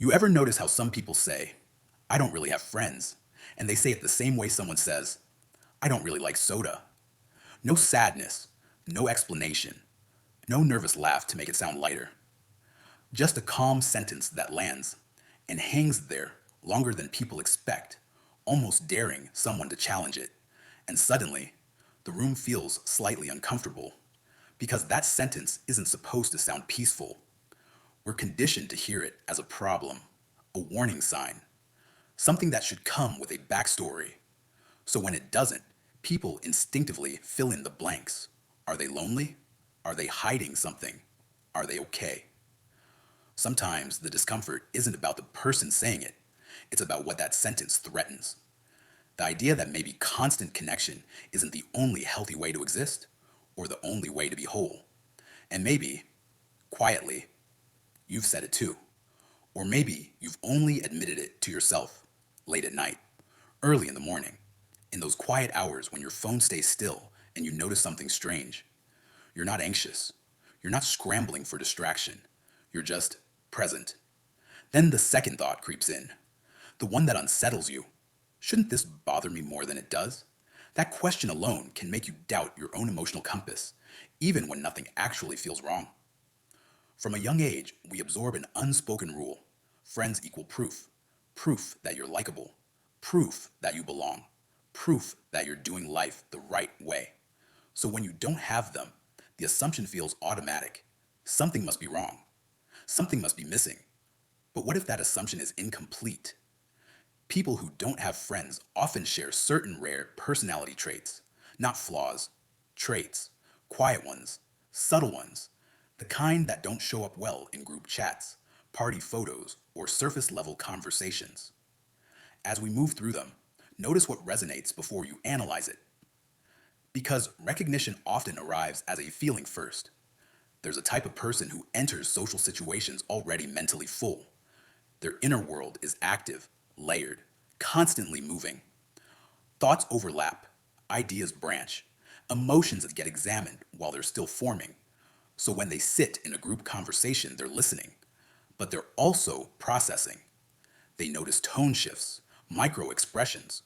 You ever notice how some people say, I don't really have friends, and they say it the same way someone says, I don't really like soda. No sadness, no explanation, no nervous laugh to make it sound lighter. Just a calm sentence that lands and hangs there longer than people expect, almost daring someone to challenge it. And suddenly, the room feels slightly uncomfortable because that sentence isn't supposed to sound peaceful. We're conditioned to hear it as a problem, a warning sign, something that should come with a backstory. So when it doesn't, people instinctively fill in the blanks. Are they lonely? Are they hiding something? Are they okay? Sometimes the discomfort isn't about the person saying it, it's about what that sentence threatens. The idea that maybe constant connection isn't the only healthy way to exist, or the only way to be whole. And maybe, quietly, you've said it too. Or maybe you've only admitted it to yourself late at night, early in the morning, in those quiet hours when your phone stays still and you notice something strange. You're not anxious. You're not scrambling for distraction. You're just present. Then the second thought creeps in, the one that unsettles you. Shouldn't this bother me more than it does? That question alone can make you doubt your own emotional compass, even when nothing actually feels wrong. From a young age, we absorb an unspoken rule. Friends equal proof. Proof that you're likable. Proof that you belong. Proof that you're doing life the right way. So when you don't have them, the assumption feels automatic. Something must be wrong. Something must be missing. But what if that assumption is incomplete? People who don't have friends often share certain rare personality traits, not flaws, traits, quiet ones, subtle ones, the kind that don't show up well in group chats, party photos, or surface level conversations. As we move through them, notice what resonates before you analyze it. Because recognition often arrives as a feeling first. There's a type of person who enters social situations already mentally full. Their inner world is active, layered, constantly moving. Thoughts overlap, ideas branch, emotions get examined while they're still forming. So when they sit in a group conversation, they're listening, but they're also processing. They notice tone shifts, micro expressions,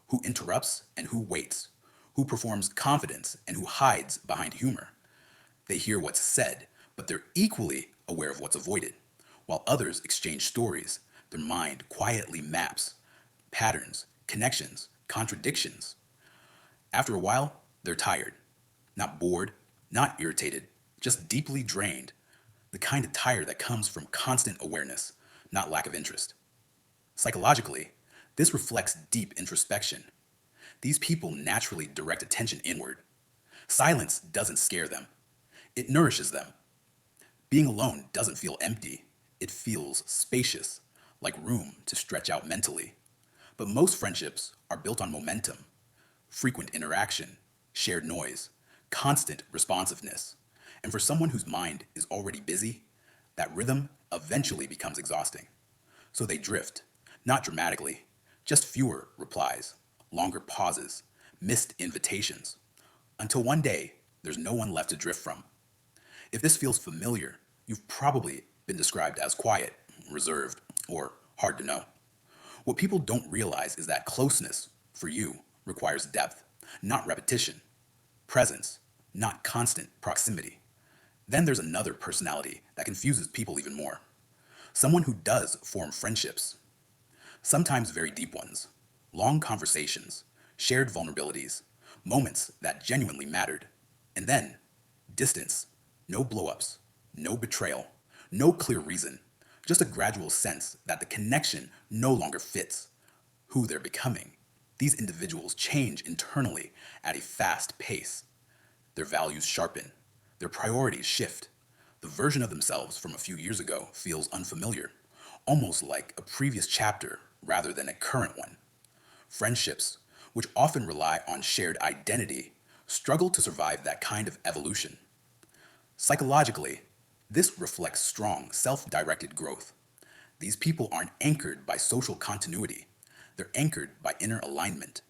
who interrupts and who waits, who performs confidence and who hides behind humor. They hear what's said, but they're equally aware of what's avoided. While others exchange stories, their mind quietly maps patterns, connections, contradictions. After a while, they're tired. Not bored, not irritated, just deeply drained. The kind of tired that comes from constant awareness, not lack of interest. Psychologically, this reflects deep introspection. These people naturally direct attention inward. Silence doesn't scare them, it nourishes them. Being alone doesn't feel empty, it feels spacious, like room to stretch out mentally. But most friendships are built on momentum, frequent interaction, shared noise, constant responsiveness. And for someone whose mind is already busy, that rhythm eventually becomes exhausting. So they drift, not dramatically, just fewer replies, longer pauses, missed invitations, until one day there's no one left to drift from. If this feels familiar, you've probably been described as quiet, reserved, or hard to know. What people don't realize is that closeness, for you, requires depth, not repetition, presence, not constant proximity. Then there's another personality that confuses people even more. Someone who does form friendships, sometimes very deep ones, long conversations, shared vulnerabilities, moments that genuinely mattered, and then distance, no blowups, no betrayal, no clear reason, just a gradual sense that the connection no longer fits who they're becoming. These individuals change internally at a fast pace. Their values sharpen, their priorities shift. The version of themselves from a few years ago feels unfamiliar, almost like a previous chapter rather than a current one. Friendships, which often rely on shared identity, struggle to survive that kind of evolution. Psychologically, this reflects strong, self directed growth. These people aren't anchored by social continuity, they're anchored by inner alignment.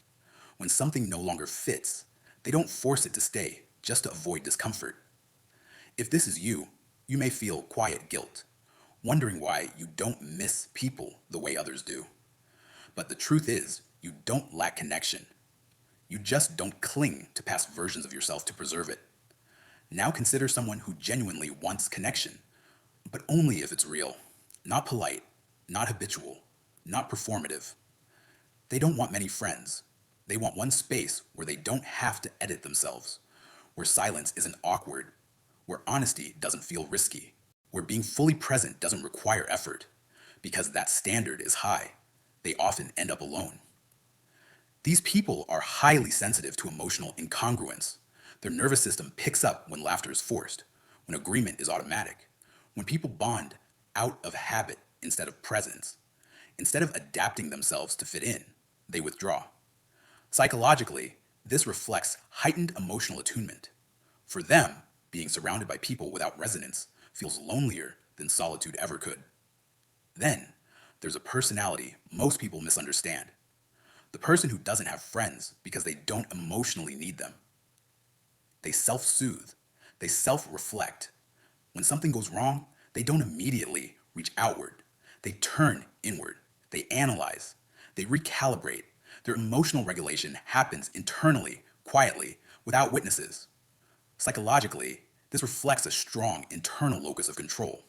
When something no longer fits, they don't force it to stay just to avoid discomfort. If this is you, you may feel quiet guilt, wondering why you don't miss people the way others do. But the truth is, you don't lack connection. You just don't cling to past versions of yourself to preserve it. Now consider someone who genuinely wants connection, but only if it's real, not polite, not habitual, not performative. They don't want many friends. They want one space where they don't have to edit themselves, where silence isn't awkward, where honesty doesn't feel risky, where being fully present doesn't require effort. Because that standard is high, they often end up alone. These people are highly sensitive to emotional incongruence. Their nervous system picks up when laughter is forced, when agreement is automatic, when people bond out of habit instead of presence. Instead of adapting themselves to fit in, they withdraw. Psychologically, this reflects heightened emotional attunement. For them, being surrounded by people without resonance feels lonelier than solitude ever could. Then, there's a personality most people misunderstand. The person who doesn't have friends because they don't emotionally need them. They self-soothe. They self-reflect. When something goes wrong, they don't immediately reach outward. They turn inward. They analyze. They recalibrate. Their emotional regulation happens internally, quietly, without witnesses. Psychologically, this reflects a strong internal locus of control.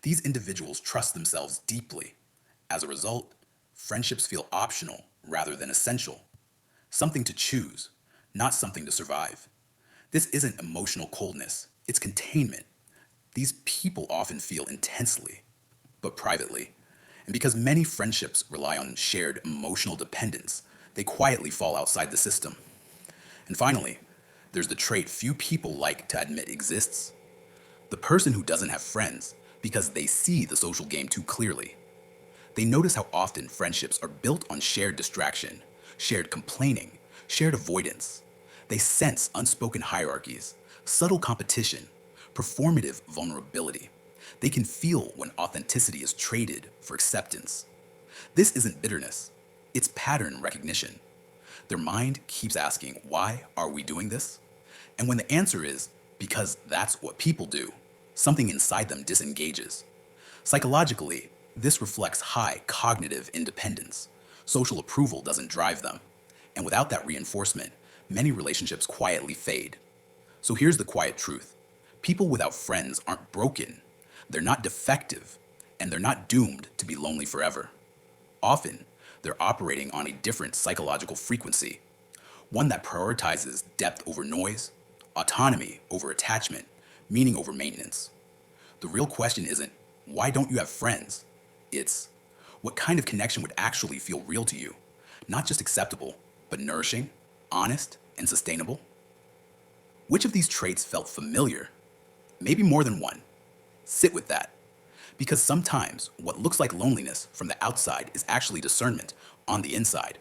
These individuals trust themselves deeply. As a result, friendships feel optional rather than essential. Something to choose, not something to survive. This isn't emotional coldness, it's containment. These people often feel intensely, but privately. And because many friendships rely on shared emotional dependence, they quietly fall outside the system. And finally, there's the trait few people like to admit exists: the person who doesn't have friends because they see the social game too clearly. They notice how often friendships are built on shared distraction, shared complaining, shared avoidance. They sense unspoken hierarchies, subtle competition, performative vulnerability. They can feel when authenticity is traded for acceptance. This isn't bitterness, it's pattern recognition. Their mind keeps asking, why are we doing this? And when the answer is, because that's what people do, something inside them disengages. Psychologically, this reflects high cognitive independence. Social approval doesn't drive them. And without that reinforcement, many relationships quietly fade. So here's the quiet truth: people without friends aren't broken, they're not defective, and they're not doomed to be lonely forever. Often, they're operating on a different psychological frequency, one that prioritizes depth over noise, autonomy over attachment, meaning over maintenance. The real question isn't, why don't you have friends? It's, what kind of connection would actually feel real to you? Not just acceptable, but nourishing, honest, and sustainable? Which of these traits felt familiar? Maybe more than one. Sit with that. Because sometimes what looks like loneliness from the outside is actually discernment on the inside.